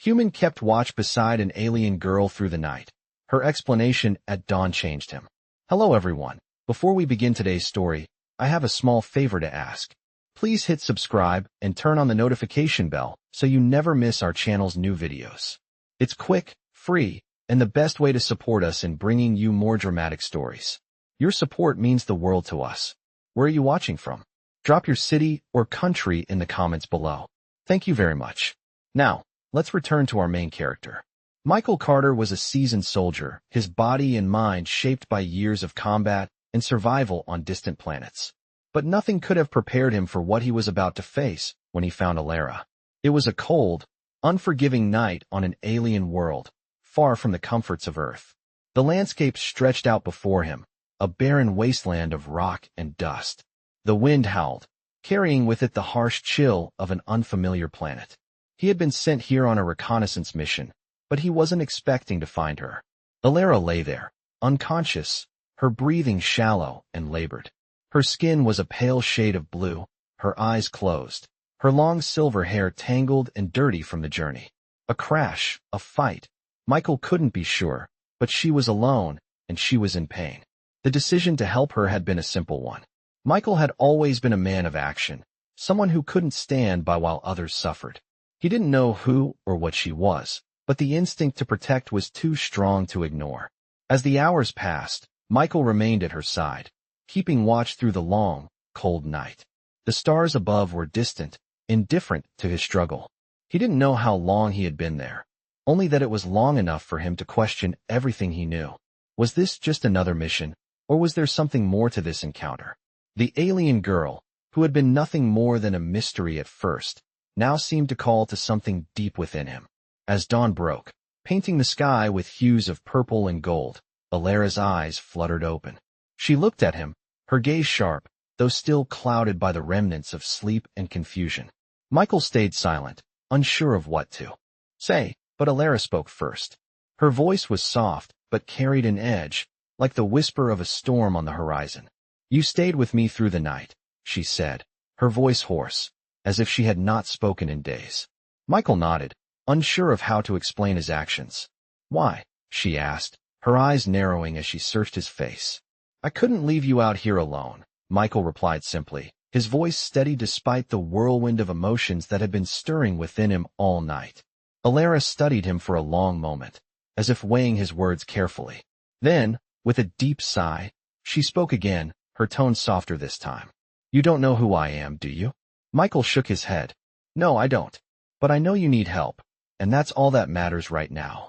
Human kept watch beside an alien girl through the night. Her explanation at dawn changed him. Hello everyone. Before we begin today's story, I have a small favor to ask. Please hit subscribe and turn on the notification bell so you never miss our channel's new videos. It's quick, free, and the best way to support us in bringing you more dramatic stories. Your support means the world to us. Where are you watching from? Drop your city or country in the comments below. Thank you very much. Now, let's return to our main character. Michael Carter was a seasoned soldier, his body and mind shaped by years of combat and survival on distant planets. But nothing could have prepared him for what he was about to face when he found Alara. It was a cold, unforgiving night on an alien world, far from the comforts of Earth. The landscape stretched out before him, a barren wasteland of rock and dust. The wind howled, carrying with it the harsh chill of an unfamiliar planet. He had been sent here on a reconnaissance mission, but he wasn't expecting to find her. Alara lay there, unconscious, her breathing shallow and labored. Her skin was a pale shade of blue, her eyes closed, her long silver hair tangled and dirty from the journey. A crash, a fight. Michael couldn't be sure, but she was alone, and she was in pain. The decision to help her had been a simple one. Michael had always been a man of action, someone who couldn't stand by while others suffered. He didn't know who or what she was, but the instinct to protect was too strong to ignore. As the hours passed, Michael remained at her side, keeping watch through the long, cold night. The stars above were distant, indifferent to his struggle. He didn't know how long he had been there, only that it was long enough for him to question everything he knew. Was this just another mission, or was there something more to this encounter? The alien girl, who had been nothing more than a mystery at first, now seemed to call to something deep within him. As dawn broke, painting the sky with hues of purple and gold, Alara's eyes fluttered open. She looked at him, her gaze sharp, though still clouded by the remnants of sleep and confusion. Michael stayed silent, unsure of what to say, but Alara spoke first. Her voice was soft, but carried an edge, like the whisper of a storm on the horizon. You stayed with me through the night, she said, her voice hoarse, as if she had not spoken in days. Michael nodded, unsure of how to explain his actions. Why? She asked, her eyes narrowing as she searched his face. I couldn't leave you out here alone, Michael replied simply, his voice steady despite the whirlwind of emotions that had been stirring within him all night. Alara studied him for a long moment, as if weighing his words carefully. Then, with a deep sigh, she spoke again, her tone softer this time. You don't know who I am, do you? Michael shook his head. No, I don't. But I know you need help, and that's all that matters right now.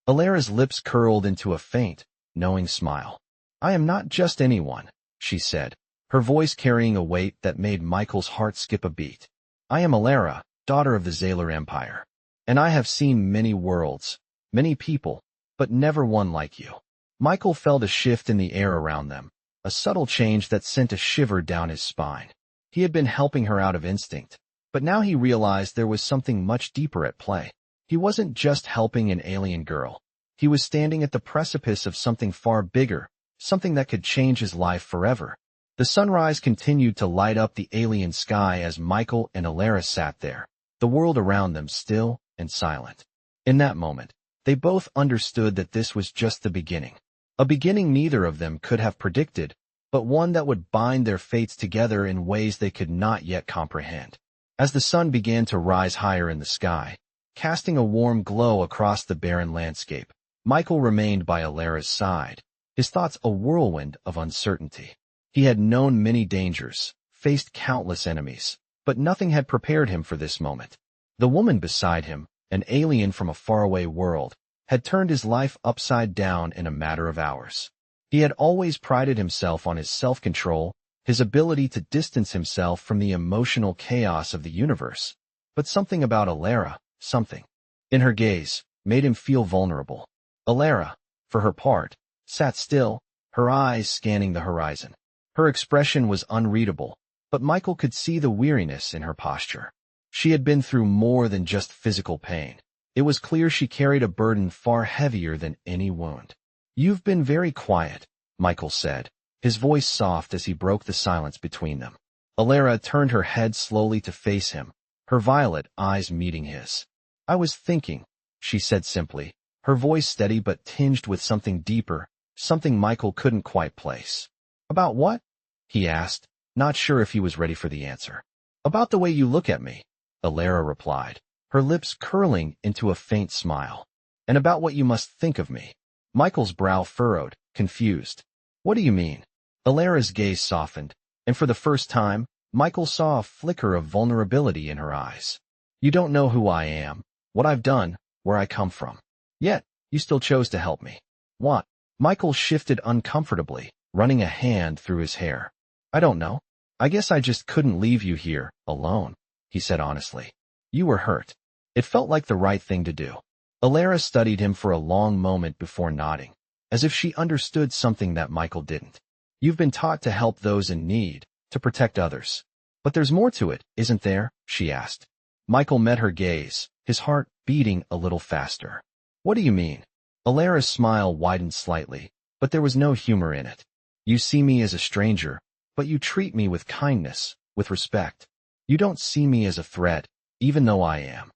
Alara's lips curled into a faint, knowing smile. I am not just anyone, she said, her voice carrying a weight that made Michael's heart skip a beat. I am Alara, daughter of the Zalar Empire. And I have seen many worlds, many people, but never one like you. Michael felt a shift in the air around them, a subtle change that sent a shiver down his spine. He had been helping her out of instinct, but now he realized there was something much deeper at play. He wasn't just helping an alien girl. He was standing at the precipice of something far bigger, something that could change his life forever. The sunrise continued to light up the alien sky as Michael and Alara sat there, the world around them still and silent. In that moment, they both understood that this was just the beginning. A beginning neither of them could have predicted, but one that would bind their fates together in ways they could not yet comprehend. As the sun began to rise higher in the sky, casting a warm glow across the barren landscape, Michael remained by Alara's side, his thoughts a whirlwind of uncertainty. He had known many dangers, faced countless enemies, but nothing had prepared him for this moment. The woman beside him, an alien from a faraway world, had turned his life upside down in a matter of hours. He had always prided himself on his self-control, his ability to distance himself from the emotional chaos of the universe. But something about Alara, something in her gaze, made him feel vulnerable. Alara, for her part, sat still, her eyes scanning the horizon. Her expression was unreadable, but Michael could see the weariness in her posture. She had been through more than just physical pain. It was clear she carried a burden far heavier than any wound. You've been very quiet, Michael said, his voice soft as he broke the silence between them. Alara turned her head slowly to face him, her violet eyes meeting his. I was thinking, she said simply, her voice steady but tinged with something deeper, something Michael couldn't quite place. About what? He asked, not sure if he was ready for the answer. About the way you look at me, Alara replied, her lips curling into a faint smile. And about what you must think of me. Michael's brow furrowed, confused. What do you mean? Alara's gaze softened, and for the first time, Michael saw a flicker of vulnerability in her eyes. You don't know who I am, what I've done, where I come from. Yet, you still chose to help me. What? Michael shifted uncomfortably, running a hand through his hair. I don't know. I guess I just couldn't leave you here, alone, he said honestly. You were hurt. It felt like the right thing to do. Alara studied him for a long moment before nodding, as if she understood something that Michael didn't. You've been taught to help those in need, to protect others. But there's more to it, isn't there? She asked. Michael met her gaze, his heart beating a little faster. What do you mean? Alara's smile widened slightly, but there was no humor in it. You see me as a stranger, but you treat me with kindness, with respect. You don't see me as a threat, even though I am.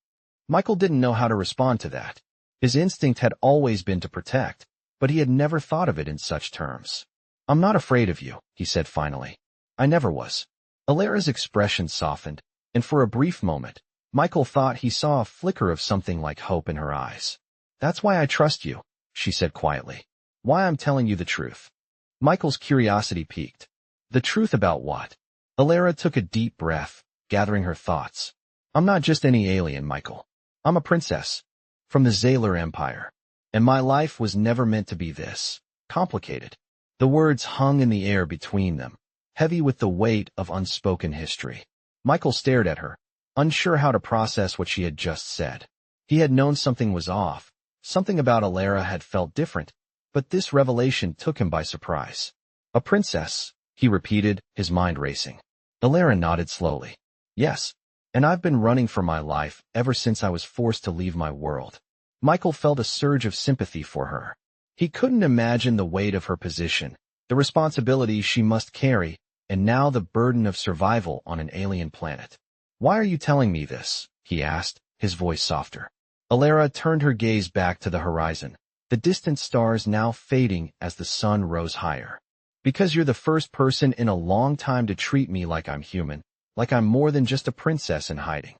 Michael didn't know how to respond to that. His instinct had always been to protect, but he had never thought of it in such terms. I'm not afraid of you, he said finally. I never was. Alara's expression softened, and for a brief moment, Michael thought he saw a flicker of something like hope in her eyes. That's why I trust you, she said quietly. Why I'm telling you the truth. Michael's curiosity piqued. The truth about what? Alara took a deep breath, gathering her thoughts. I'm not just any alien, Michael. I'm a princess. From the Zalar Empire. And my life was never meant to be this complicated. The words hung in the air between them, heavy with the weight of unspoken history. Michael stared at her, unsure how to process what she had just said. He had known something was off, something about Alara had felt different, but this revelation took him by surprise. A princess, he repeated, his mind racing. Alara nodded slowly. Yes, and I've been running for my life ever since I was forced to leave my world. Michael felt a surge of sympathy for her. He couldn't imagine the weight of her position, the responsibility she must carry, and now the burden of survival on an alien planet. Why are you telling me this? He asked, his voice softer. Alara turned her gaze back to the horizon, the distant stars now fading as the sun rose higher. Because you're the first person in a long time to treat me like I'm human, like I'm more than just a princess in hiding.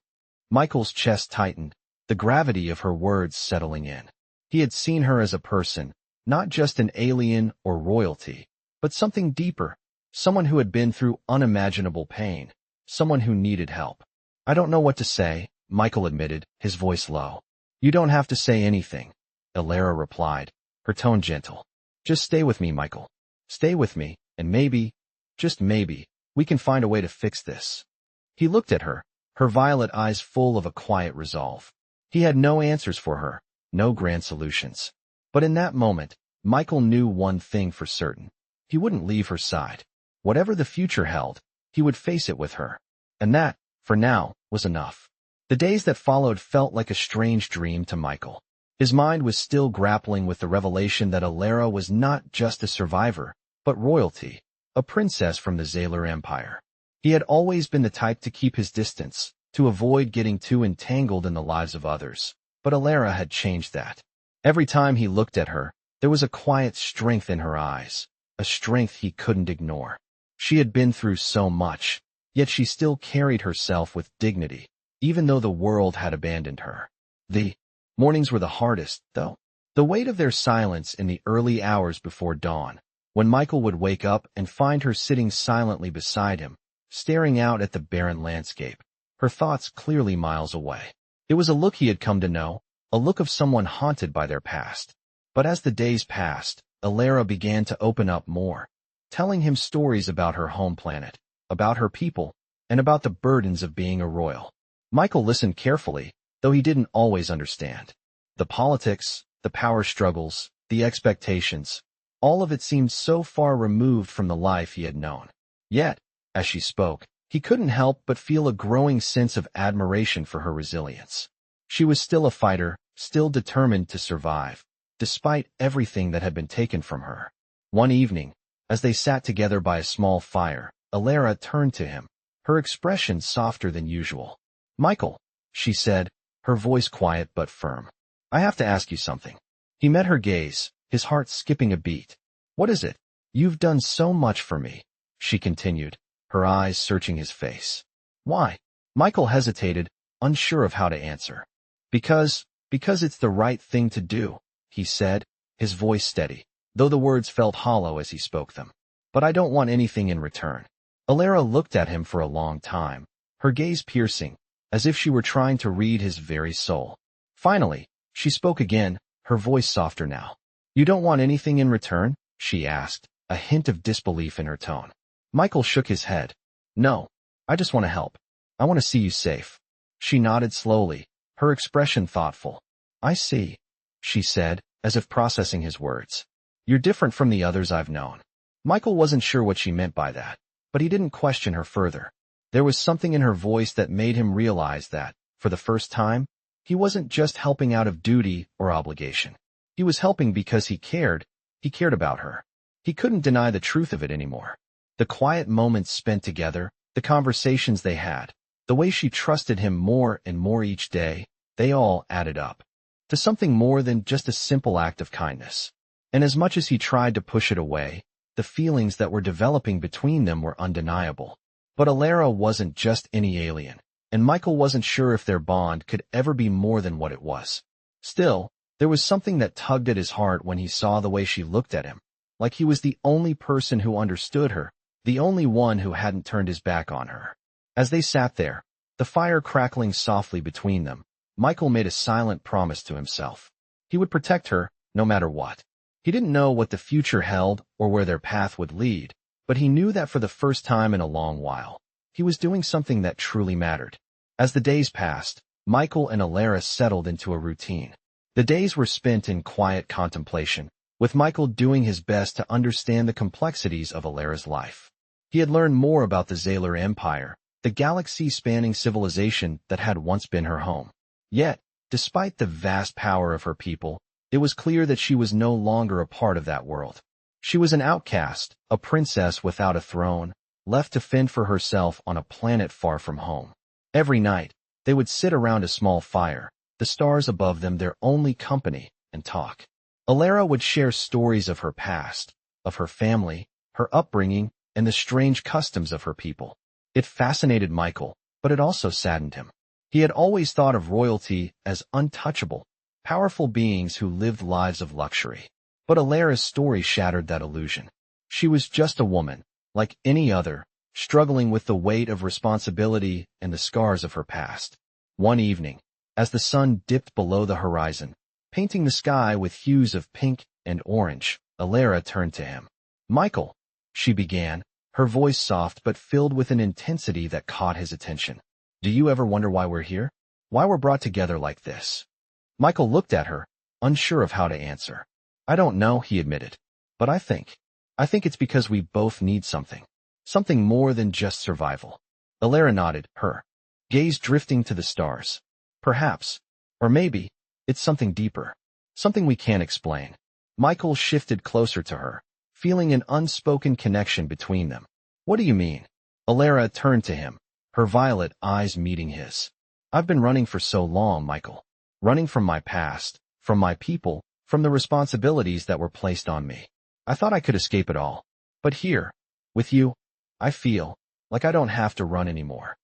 Michael's chest tightened, the gravity of her words settling in. He had seen her as a person, not just an alien or royalty, but something deeper, someone who had been through unimaginable pain, someone who needed help. I don't know what to say, Michael admitted, his voice low. You don't have to say anything, Alara replied, her tone gentle. Just stay with me, Michael. Stay with me, and maybe, just maybe, we can find a way to fix this. He looked at her, her violet eyes full of a quiet resolve. He had no answers for her, no grand solutions. But in that moment, Michael knew one thing for certain. He wouldn't leave her side. Whatever the future held, he would face it with her. And that, for now, was enough. The days that followed felt like a strange dream to Michael. His mind was still grappling with the revelation that Alara was not just a survivor, but royalty, a princess from the Zalar Empire. He had always been the type to keep his distance, to avoid getting too entangled in the lives of others, but Alara had changed that. Every time he looked at her, there was a quiet strength in her eyes, a strength he couldn't ignore. She had been through so much, yet she still carried herself with dignity, even though the world had abandoned her. The mornings were the hardest, though. The weight of their silence in the early hours before dawn, when Michael would wake up and find her sitting silently beside him, staring out at the barren landscape, her thoughts clearly miles away. It was a look he had come to know, a look of someone haunted by their past. But as the days passed, Alara began to open up more, telling him stories about her home planet, about her people, and about the burdens of being a royal. Michael listened carefully, though he didn't always understand. The politics, the power struggles, the expectations, all of it seemed so far removed from the life he had known. Yet, as she spoke, he couldn't help but feel a growing sense of admiration for her resilience. She was still a fighter, still determined to survive, despite everything that had been taken from her. One evening, as they sat together by a small fire, Alara turned to him, her expression softer than usual. Michael, she said, her voice quiet but firm. I have to ask you something. He met her gaze, his heart skipping a beat. What is it? You've done so much for me, she continued, her eyes searching his face. Why? Michael hesitated, unsure of how to answer. Because it's the right thing to do, he said, his voice steady, though the words felt hollow as he spoke them. But I don't want anything in return. Alara looked at him for a long time, her gaze piercing, as if she were trying to read his very soul. Finally, she spoke again, her voice softer now. You don't want anything in return? She asked, a hint of disbelief in her tone. Michael shook his head. No, I just want to help. I want to see you safe. She nodded slowly, her expression thoughtful. I see, she said, as if processing his words. You're different from the others I've known. Michael wasn't sure what she meant by that, but he didn't question her further. There was something in her voice that made him realize that, for the first time, he wasn't just helping out of duty or obligation. He was helping because he cared about her. He couldn't deny the truth of it anymore. The quiet moments spent together, the conversations they had, the way she trusted him more and more each day, they all added up to something more than just a simple act of kindness. And as much as he tried to push it away, the feelings that were developing between them were undeniable. But Alara wasn't just any alien, and Michael wasn't sure if their bond could ever be more than what it was. Still, there was something that tugged at his heart when he saw the way she looked at him, like he was the only person who understood her, the only one who hadn't turned his back on her. As they sat there, the fire crackling softly between them, Michael made a silent promise to himself. He would protect her, no matter what. He didn't know what the future held or where their path would lead, but he knew that for the first time in a long while, he was doing something that truly mattered. As the days passed, Michael and Alara settled into a routine. The days were spent in quiet contemplation, with Michael doing his best to understand the complexities of Alara's life. He had learned more about the Zalar Empire, the galaxy-spanning civilization that had once been her home. Yet, despite the vast power of her people, it was clear that she was no longer a part of that world. She was an outcast, a princess without a throne, left to fend for herself on a planet far from home. Every night, they would sit around a small fire, the stars above them their only company, and talk. Alara would share stories of her past, of her family, her upbringing, and the strange customs of her people. It fascinated Michael, but it also saddened him. He had always thought of royalty as untouchable, powerful beings who lived lives of luxury. But Alara's story shattered that illusion. She was just a woman, like any other, struggling with the weight of responsibility and the scars of her past. One evening, as the sun dipped below the horizon, painting the sky with hues of pink and orange, Alara turned to him. Michael, she began, her voice soft but filled with an intensity that caught his attention. Do you ever wonder why we're here? Why we're brought together like this? Michael looked at her, unsure of how to answer. I don't know, he admitted. But I think it's because we both need something. Something more than just survival. Alara nodded, her gaze drifting to the stars. Perhaps, or maybe, it's something deeper. Something we can't explain. Michael shifted closer to her, feeling an unspoken connection between them. What do you mean? Alara turned to him, her violet eyes meeting his. I've been running for so long, Michael. Running from my past, from my people, from the responsibilities that were placed on me. I thought I could escape it all. But here, with you, I feel like I don't have to run anymore.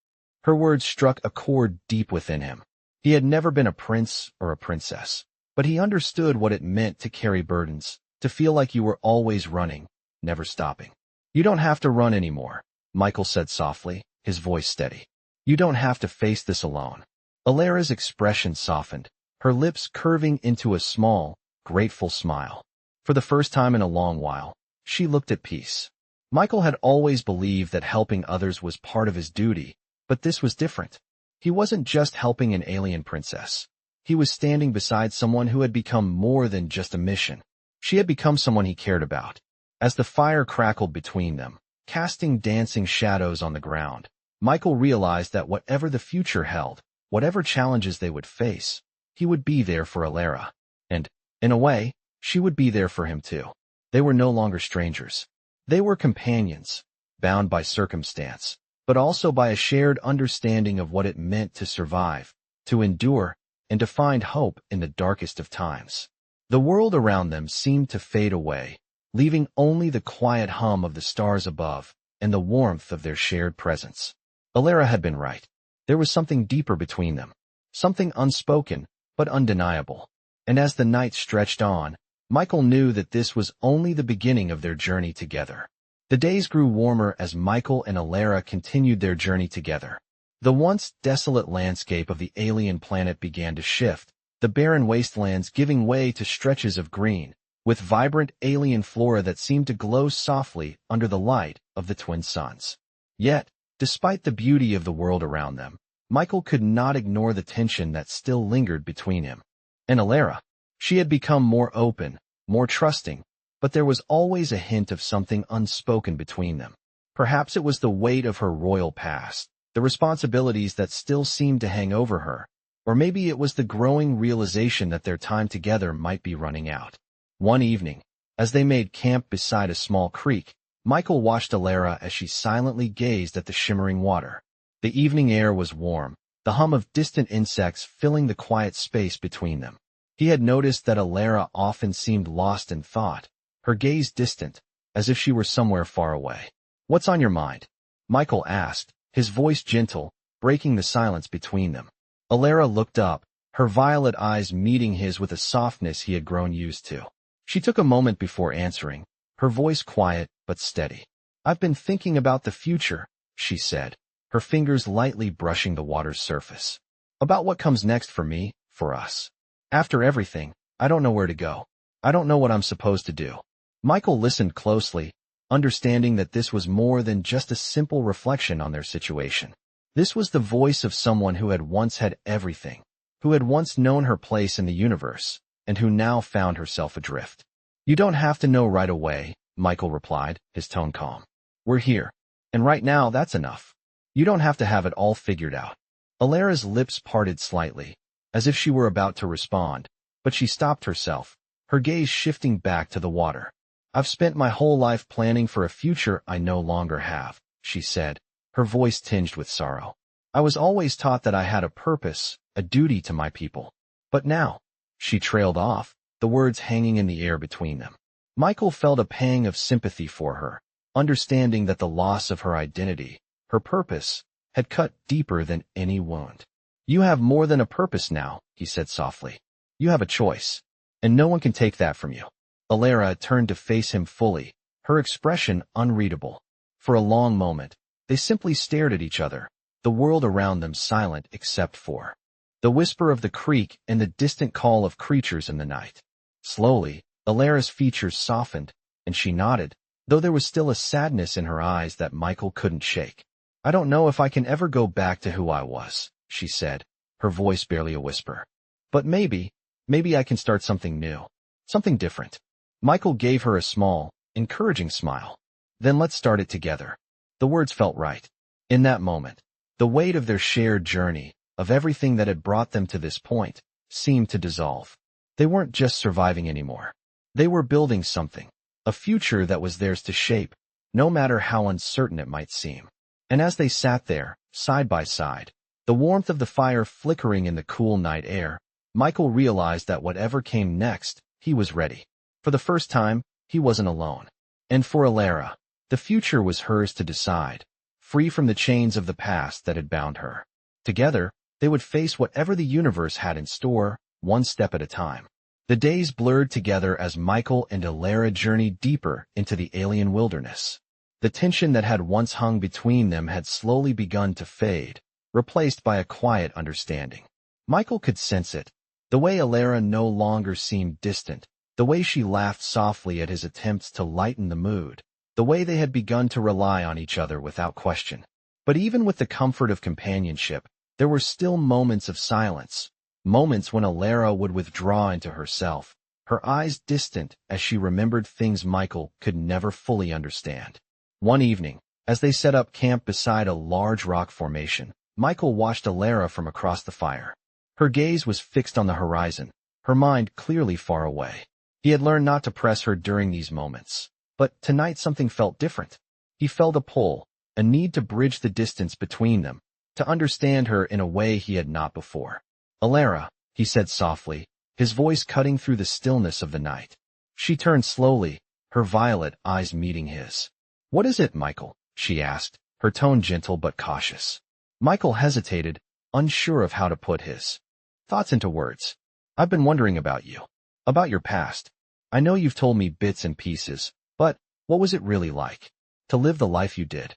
Her words struck a chord deep within him. He had never been a prince or a princess, but he understood what it meant to carry burdens, to feel like you were always running, never stopping. You don't have to run anymore, Michael said softly, his voice steady. You don't have to face this alone. Alara's expression softened, her lips curving into a small, grateful smile. For the first time in a long while, she looked at peace. Michael had always believed that helping others was part of his duty, but this was different. He wasn't just helping an alien princess. He was standing beside someone who had become more than just a mission. She had become someone he cared about. As the fire crackled between them, casting dancing shadows on the ground, Michael realized that whatever the future held, whatever challenges they would face, he would be there for Alara. And, in a way, she would be there for him too. They were no longer strangers. They were companions, bound by circumstance, but also by a shared understanding of what it meant to survive, to endure, and to find hope in the darkest of times. The world around them seemed to fade away, leaving only the quiet hum of the stars above and the warmth of their shared presence. Alara had been right. There was something deeper between them, something unspoken but undeniable. And as the night stretched on, Michael knew that this was only the beginning of their journey together. The days grew warmer as Michael and Alara continued their journey together. The once desolate landscape of the alien planet began to shift, the barren wastelands giving way to stretches of green, with vibrant alien flora that seemed to glow softly under the light of the twin suns. Yet, despite the beauty of the world around them, Michael could not ignore the tension that still lingered between him and Alara. She had become more open, more trusting, but there was always a hint of something unspoken between them. Perhaps it was the weight of her royal past, the responsibilities that still seemed to hang over her, or maybe it was the growing realization that their time together might be running out. One evening, as they made camp beside a small creek, Michael watched Alara as she silently gazed at the shimmering water. The evening air was warm, the hum of distant insects filling the quiet space between them. He had noticed that Alara often seemed lost in thought, her gaze distant, as if she were somewhere far away. "What's on your mind?" Michael asked, his voice gentle, breaking the silence between them. Alara looked up, her violet eyes meeting his with a softness he had grown used to. She took a moment before answering, her voice quiet but steady. "I've been thinking about the future," she said, her fingers lightly brushing the water's surface. "About what comes next for me, for us. After everything, I don't know where to go. I don't know what I'm supposed to do." Michael listened closely, understanding that this was more than just a simple reflection on their situation. This was the voice of someone who had once had everything, who had once known her place in the universe, and who now found herself adrift. "You don't have to know right away," Michael replied, his tone calm. "We're here, and right now that's enough. You don't have to have it all figured out." Alara's lips parted slightly, as if she were about to respond, but she stopped herself, her gaze shifting back to the water. "I've spent my whole life planning for a future I no longer have," she said, her voice tinged with sorrow. "I was always taught that I had a purpose, a duty to my people. But now," she trailed off, the words hanging in the air between them. Michael felt a pang of sympathy for her, understanding that the loss of her identity, her purpose, had cut deeper than any wound. "You have more than a purpose now," he said softly. "You have a choice, and no one can take that from you." Alara turned to face him fully, her expression unreadable. For a long moment, they simply stared at each other, the world around them silent except for the whisper of the creek and the distant call of creatures in the night. Slowly, Alara's features softened, and she nodded, though there was still a sadness in her eyes that Michael couldn't shake. "I don't know if I can ever go back to who I was," she said, her voice barely a whisper. "But maybe I can start something new, something different." Michael gave her a small, encouraging smile. "Then let's start it together." The words felt right. In that moment, the weight of their shared journey, of everything that had brought them to this point, seemed to dissolve. They weren't just surviving anymore. They were building something, a future that was theirs to shape, no matter how uncertain it might seem. And as they sat there, side by side, the warmth of the fire flickering in the cool night air, Michael realized that whatever came next, he was ready. For the first time, he wasn't alone. And for Alara, the future was hers to decide, free from the chains of the past that had bound her. Together, they would face whatever the universe had in store, one step at a time. The days blurred together as Michael and Alara journeyed deeper into the alien wilderness. The tension that had once hung between them had slowly begun to fade, replaced by a quiet understanding. Michael could sense it. The way Alara no longer seemed distant, the way she laughed softly at his attempts to lighten the mood, the way they had begun to rely on each other without question. But even with the comfort of companionship, there were still moments of silence, moments when Alara would withdraw into herself, her eyes distant as she remembered things Michael could never fully understand. One evening, as they set up camp beside a large rock formation, Michael watched Alara from across the fire. Her gaze was fixed on the horizon, her mind clearly far away. He had learned not to press her during these moments, but tonight something felt different. He felt a pull, a need to bridge the distance between them, to understand her in a way he had not before. "Alara," he said softly, his voice cutting through the stillness of the night. She turned slowly, her violet eyes meeting his. "What is it, Michael?" she asked, her tone gentle but cautious. Michael hesitated, unsure of how to put his thoughts into words. "I've been wondering about you. About your past. I know you've told me bits and pieces, but what was it really like to live the life you did?"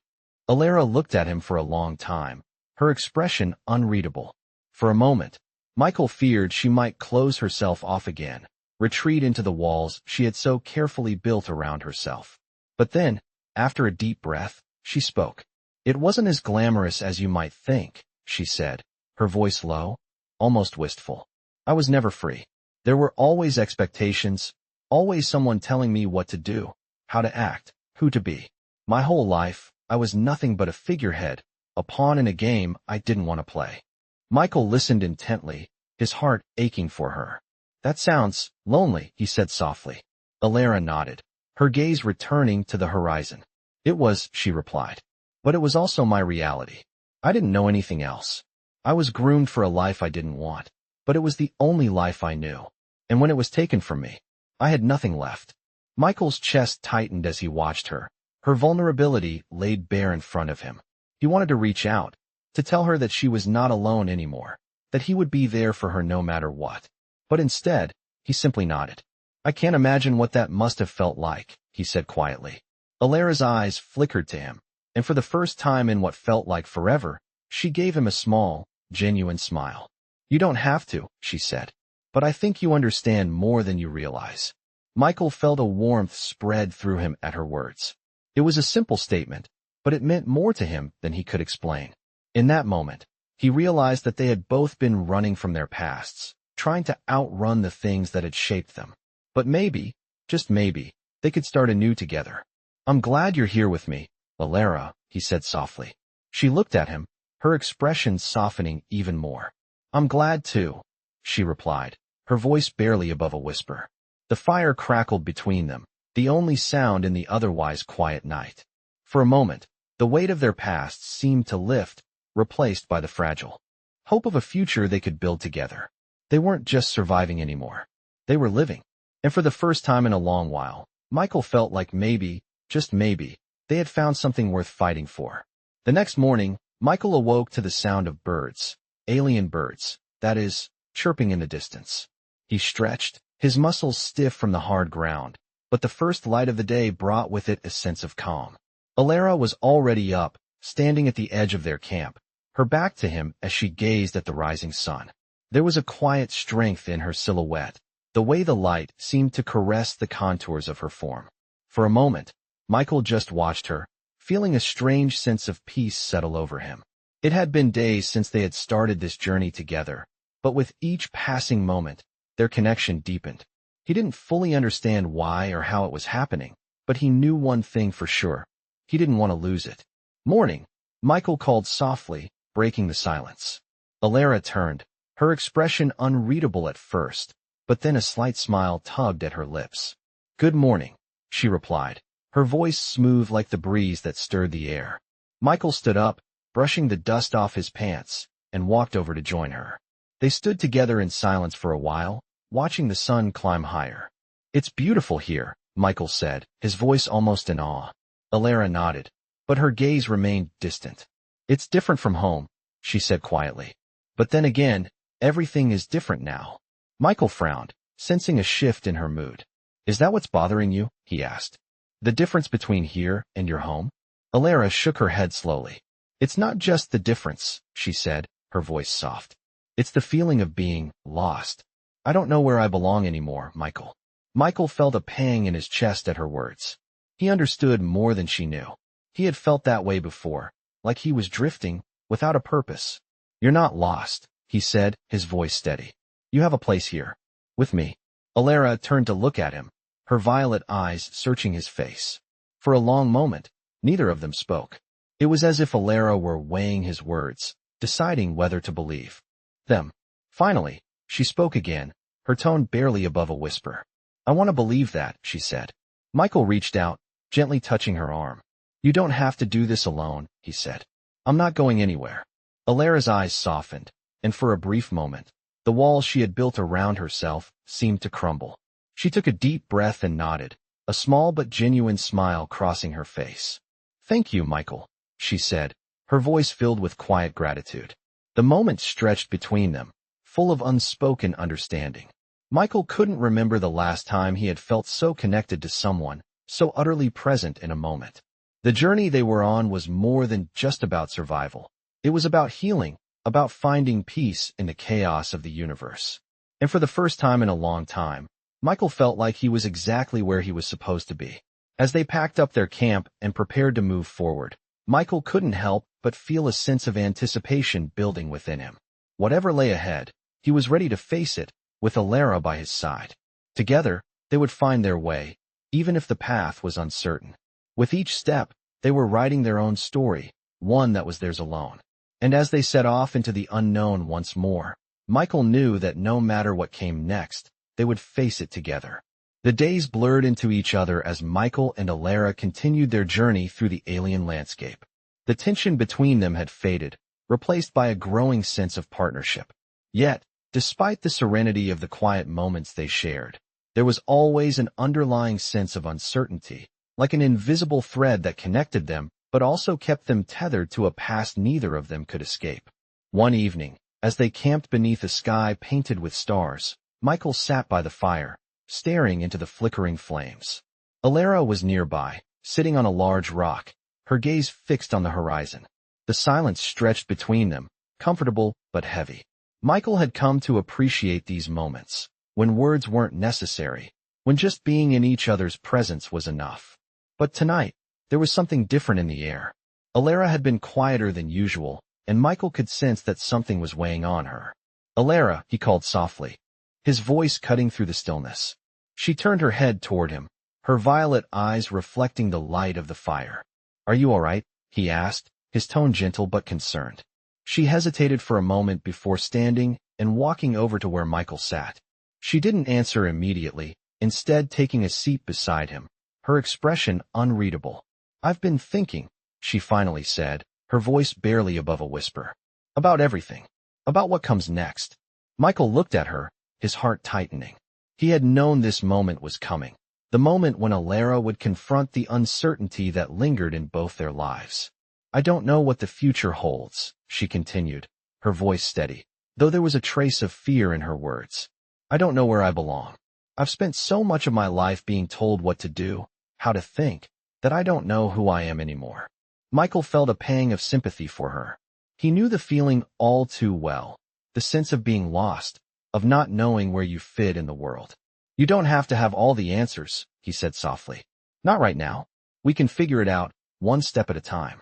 Alara looked at him for a long time, her expression unreadable. For a moment, Michael feared she might close herself off again, retreat into the walls she had so carefully built around herself. But then, after a deep breath, she spoke. "It wasn't as glamorous as you might think," she said, her voice low, almost wistful. "I was never free. There were always expectations, always someone telling me what to do, how to act, who to be. My whole life, I was nothing but a figurehead, a pawn in a game I didn't want to play." Michael listened intently, his heart aching for her. "That sounds lonely," he said softly. Alara nodded, her gaze returning to the horizon. "It was," she replied. "But it was also my reality. I didn't know anything else. I was groomed for a life I didn't want, but it was the only life I knew. And when it was taken from me, I had nothing left." Michael's chest tightened as he watched her, her vulnerability laid bare in front of him. He wanted to reach out, to tell her that she was not alone anymore, that he would be there for her no matter what. But instead, he simply nodded. "I can't imagine what that must have felt like," he said quietly. Alara's eyes flickered to him, and for the first time in what felt like forever, she gave him a small, genuine smile. "You don't have to," she said. "But I think you understand more than you realize." Michael felt a warmth spread through him at her words. It was a simple statement, but it meant more to him than he could explain. In that moment, he realized that they had both been running from their pasts, trying to outrun the things that had shaped them. But maybe, just maybe, they could start anew together. "I'm glad you're here with me, Alara," he said softly. She looked at him, her expression softening even more. "I'm glad too," she replied, her voice barely above a whisper. The fire crackled between them, the only sound in the otherwise quiet night. For a moment, the weight of their pasts seemed to lift, replaced by the fragile hope of a future they could build together. They weren't just surviving anymore. They were living. And for the first time in a long while, Michael felt like maybe, just maybe, they had found something worth fighting for. The next morning, Michael awoke to the sound of birds, alien birds, that is, chirping in the distance. He stretched, his muscles stiff from the hard ground, but the first light of the day brought with it a sense of calm. Alara was already up, standing at the edge of their camp, her back to him as she gazed at the rising sun. There was a quiet strength in her silhouette, the way the light seemed to caress the contours of her form. For a moment, Michael just watched her, feeling a strange sense of peace settle over him. It had been days since they had started this journey together, but with each passing moment, their connection deepened. He didn't fully understand why or how it was happening, but he knew one thing for sure. He didn't want to lose it. "Morning," Michael called softly, breaking the silence. Alara turned, her expression unreadable at first, but then a slight smile tugged at her lips. "Good morning," she replied, her voice smooth like the breeze that stirred the air. Michael stood up, brushing the dust off his pants, and walked over to join her. They stood together in silence for a while, watching the sun climb higher. "It's beautiful here," Michael said, his voice almost in awe. Alara nodded, but her gaze remained distant. "It's different from home," she said quietly. "But then again, everything is different now." Michael frowned, sensing a shift in her mood. "Is that what's bothering you?" he asked. "The difference between here and your home?" Alara shook her head slowly. "It's not just the difference," she said, her voice soft. "It's the feeling of being lost. I don't know where I belong anymore, Michael." Michael felt a pang in his chest at her words. He understood more than she knew. He had felt that way before, like he was drifting, without a purpose. "You're not lost," he said, his voice steady. "You have a place here. With me." Alara turned to look at him, her violet eyes searching his face. For a long moment, neither of them spoke. It was as if Alara were weighing his words, deciding whether to believe them. Finally, she spoke again, her tone barely above a whisper. "I want to believe that," she said. Michael reached out, gently touching her arm. "You don't have to do this alone," he said. "I'm not going anywhere." Alara's eyes softened, and for a brief moment, The walls she had built around herself seemed to crumble. She took a deep breath and nodded, a small but genuine smile crossing her face. "Thank you, Michael," she said, her voice filled with quiet gratitude. The moment stretched between them, full of unspoken understanding. Michael couldn't remember the last time he had felt so connected to someone, so utterly present in a moment. The journey they were on was more than just about survival. It was about healing, about finding peace in the chaos of the universe. And for the first time in a long time, Michael felt like he was exactly where he was supposed to be. As they packed up their camp and prepared to move forward, Michael couldn't help but feel a sense of anticipation building within him. Whatever lay ahead, he was ready to face it, with Alara by his side. Together, they would find their way, even if the path was uncertain. With each step, they were writing their own story, one that was theirs alone. And as they set off into the unknown once more, Michael knew that no matter what came next, they would face it together. The days blurred into each other as Michael and Alara continued their journey through the alien landscape. The tension between them had faded, replaced by a growing sense of partnership. Yet, despite the serenity of the quiet moments they shared, there was always an underlying sense of uncertainty, like an invisible thread that connected them but also kept them tethered to a past neither of them could escape. One evening, as they camped beneath a sky painted with stars, Michael sat by the fire, staring into the flickering flames. Alara was nearby, sitting on a large rock, her gaze fixed on the horizon. The silence stretched between them, comfortable but heavy. Michael had come to appreciate these moments, when words weren't necessary, when just being in each other's presence was enough. But tonight, there was something different in the air. Alara had been quieter than usual, and Michael could sense that something was weighing on her. "Alara," he called softly, his voice cutting through the stillness. She turned her head toward him, her violet eyes reflecting the light of the fire. "Are you all right?" he asked, his tone gentle but concerned. She hesitated for a moment before standing and walking over to where Michael sat. She didn't answer immediately, instead taking a seat beside him, her expression unreadable. "I've been thinking," she finally said, her voice barely above a whisper. "About everything. About what comes next." Michael looked at her, his heart tightening. He had known this moment was coming, the moment when Alara would confront the uncertainty that lingered in both their lives. "I don't know what the future holds," she continued, her voice steady, though there was a trace of fear in her words. "I don't know where I belong. I've spent so much of my life being told what to do, how to think, that I don't know who I am anymore." Michael felt a pang of sympathy for her. He knew the feeling all too well, the sense of being lost, of not knowing where you fit in the world. "You don't have to have all the answers," he said softly. "Not right now. We can figure it out, one step at a time."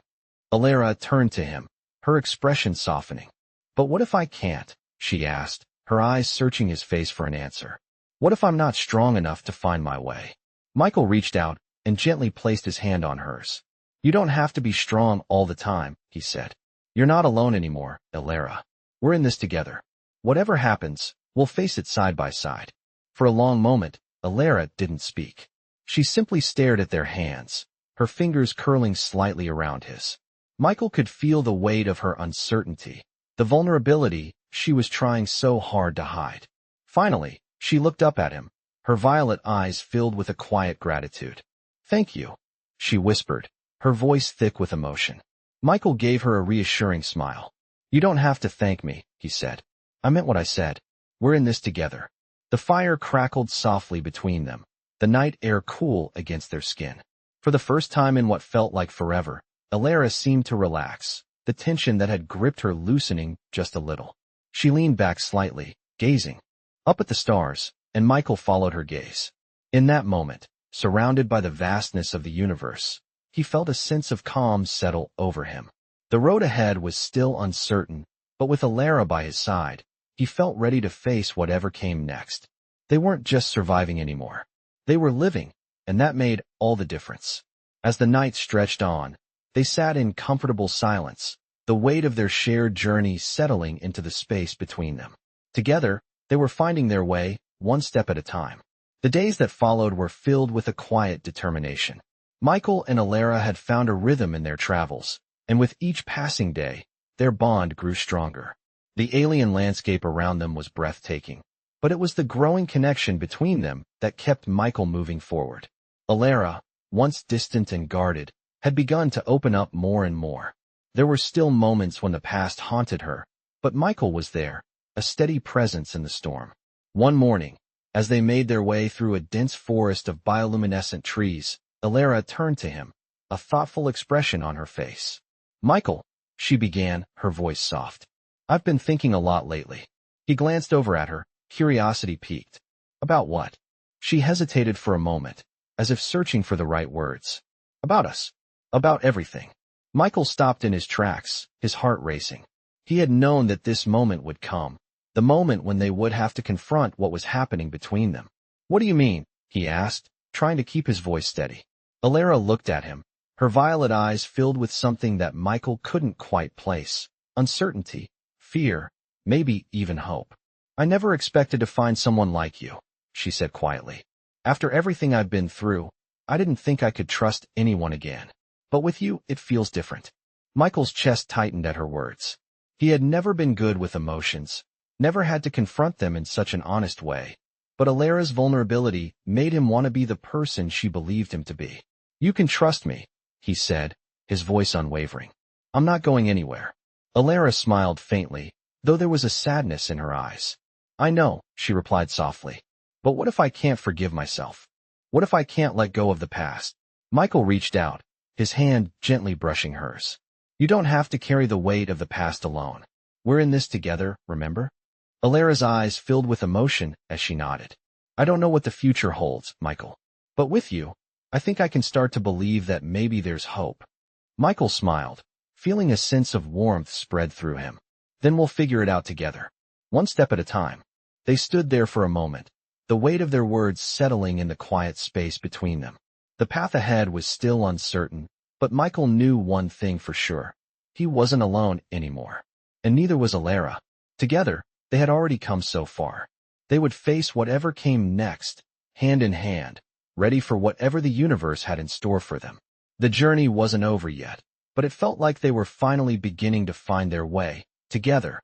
Alara turned to him, her expression softening. "But what if I can't?" she asked, her eyes searching his face for an answer. "What if I'm not strong enough to find my way?" Michael reached out and gently placed his hand on hers. "You don't have to be strong all the time," he said. "You're not alone anymore, Alara. We're in this together. Whatever happens, we'll face it side by side." For a long moment, Alara didn't speak. She simply stared at their hands, her fingers curling slightly around his. Michael could feel the weight of her uncertainty, the vulnerability she was trying so hard to hide. Finally, she looked up at him, her violet eyes filled with a quiet gratitude. "Thank you," she whispered, her voice thick with emotion. Michael gave her a reassuring smile. "You don't have to thank me," he said. "I meant what I said. We're in this together." The fire crackled softly between them, the night air cool against their skin. For the first time in what felt like forever, Alara seemed to relax, the tension that had gripped her loosening just a little. She leaned back slightly, gazing up at the stars, and Michael followed her gaze. In that moment, surrounded by the vastness of the universe, he felt a sense of calm settle over him. The road ahead was still uncertain, but with Alara by his side, he felt ready to face whatever came next. They weren't just surviving anymore. They were living, and that made all the difference. As the night stretched on, they sat in comfortable silence, the weight of their shared journey settling into the space between them. Together, they were finding their way, one step at a time. The days that followed were filled with a quiet determination. Michael and Alara had found a rhythm in their travels, and with each passing day, their bond grew stronger. The alien landscape around them was breathtaking, but it was the growing connection between them that kept Michael moving forward. Alara, once distant and guarded, had begun to open up more and more. There were still moments when the past haunted her, but Michael was there, a steady presence in the storm. One morning, as they made their way through a dense forest of bioluminescent trees, Alara turned to him, a thoughtful expression on her face. "Michael," she began, her voice soft. "I've been thinking a lot lately." He glanced over at her, curiosity piqued. "About what?" She hesitated for a moment, as if searching for the right words. "About us. About everything." Michael stopped in his tracks, his heart racing. He had known that this moment would come, the moment when they would have to confront what was happening between them. "What do you mean?" he asked, trying to keep his voice steady. Alara looked at him, her violet eyes filled with something that Michael couldn't quite place. Uncertainty, fear, maybe even hope. "I never expected to find someone like you," she said quietly. "After everything I've been through, I didn't think I could trust anyone again. But with you, it feels different." Michael's chest tightened at her words. He had never been good with emotions, never had to confront them in such an honest way. But Alara's vulnerability made him want to be the person she believed him to be. "You can trust me," he said, his voice unwavering. "I'm not going anywhere." Alara smiled faintly, though there was a sadness in her eyes. "I know," she replied softly. "But what if I can't forgive myself? What if I can't let go of the past?" Michael reached out, his hand gently brushing hers. "You don't have to carry the weight of the past alone. We're in this together, remember?" Alara's eyes filled with emotion as she nodded. "I don't know what the future holds, Michael. But with you, I think I can start to believe that maybe there's hope." Michael smiled, feeling a sense of warmth spread through him. "Then we'll figure it out together. One step at a time." They stood there for a moment, the weight of their words settling in the quiet space between them. The path ahead was still uncertain, but Michael knew one thing for sure. He wasn't alone anymore. And neither was Alara. Together, they had already come so far. They would face whatever came next, hand in hand, ready for whatever the universe had in store for them. The journey wasn't over yet, but it felt like they were finally beginning to find their way, together,